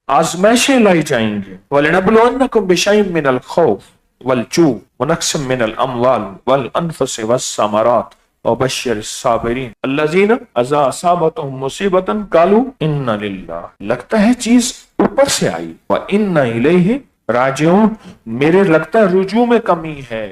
आजमाइशें लाई जाएंगी। वलनबलुवन्नकुम बिशैइन मिनल खौफ वल-जू व नक्सिम मिनल अमवाल वल अनफुस वस्समरात वबश्शिर साबिरीन अल्लज़ीना इज़ा असाबतहुम मुसीबतन क़ालू इन्ना लिल्लाह। लगता है चीज ऊपर से आई, व इन्ना इलैहि राजिऊन, मेरे लगता है रुजू में कमी है,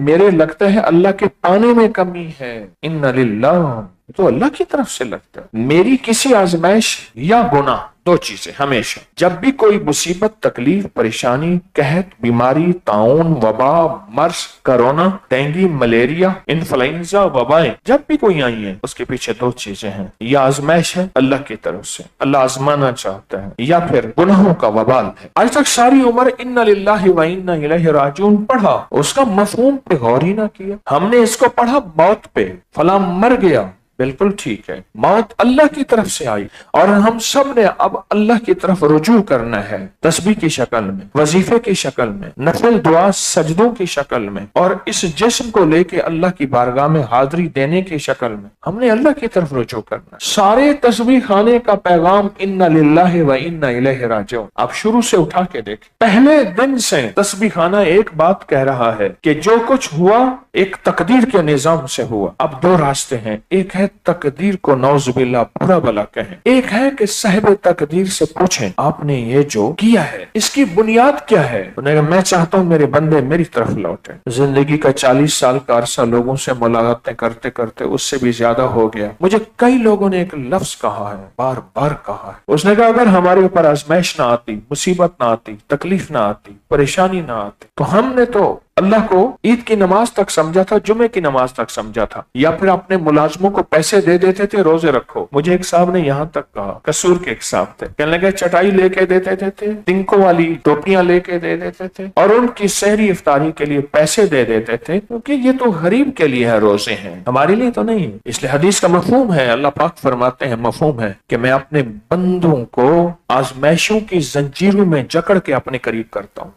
मेरे लगता है अल्लाह के पाने में कमी है। इन्ना लिल्लाह, तो अल्लाह की तरफ से लगता है। मेरी किसी आजमाइश या गुनाह, दो चीजें हमेशा, जब भी कोई मुसीबत, तकलीफ, परेशानी, कहत, बीमारी, ताउन, वबा, मर्स, कोरोना, डेंगू, मलेरिया, इन्फ्लुएंजा, वबाएं जब भी कोई आई है, उसके पीछे दो चीजें हैं। या आजमाइश है अल्लाह की तरफ से, अल्लाह आजमाना चाहता है, या फिर गुनाहों का वबाल है। आज तक सारी उम्र इन्ना लिल्लाहि व इन्ना इलैहि राजिऊन पढ़ा, उसका मफहूम पे गौर ही ना किया। हमने इसको पढ़ा मौत पे, फला मर गया, बिल्कुल ठीक है, मौत अल्लाह की तरफ से आई और हम सब ने अब अल्लाह की तरफ रुजू करना है, तस्बीह की शक्ल में, वजीफे की शक्ल में, नफल दुआ सजदों की शक्ल में, और इस जिस्म को लेके अल्लाह की बारगाह में हाजिरी देने की शक्ल में हमने अल्लाह की तरफ रुजू करना। सारे तस्बीह खाने का पैगाम इन्ना लिल्लाहि व इन्ना इलैहि राजिऊन। आप शुरू से उठा के देख, पहले दिन से तस्बीह खाना एक बात कह रहा है कि जो कुछ हुआ एक तकदीर के निजाम से हुआ। अब दो रास्ते हैं, एक है तकदीर को नौजुबिल्लाह बुरा भला कहें, एक है कि साहिब तकदीर से पूछें आपने ये जो किया है इसकी बुनियाद क्या है। मैं चाहता हूँ मेरे बंदे मेरी तरफ लौटे। जिंदगी का 40 साल का अरसा लोगों से मुलाकातें करते करते उससे भी ज्यादा हो गया। मुझे कई लोगों ने एक लफ्ज कहा है, बार बार कहा है, उसने कहा अगर हमारे ऊपर आजमाइश ना आती, मुसीबत ना आती, तकलीफ ना आती, परेशानी ना आती, तो हमने तो अल्लाह को ईद की नमाज तक समझा था, जुमे की नमाज तक समझा था, या फिर अपने मुलाजमों को पैसे दे देते थे रोजे रखो। मुझे एक साहब ने यहाँ तक कहा, कसूर के एक साहब थे, कहने लगे चटाई लेके देते थे, तिंको वाली टोपियां लेके दे देते थे, और उनकी सहरी इफ्तारी के लिए पैसे दे देते थे, क्योंकि ये तो गरीब के लिए है, रोजे हैं, हमारे लिए तो नहीं। इसलिए हदीस का मफहूम है, अल्लाह पाक फरमाते हैं मफहूम है कि मैं अपने बंदों को आजमाइशों की जंजीरों में जकड़ के अपने करीब करता हूँ।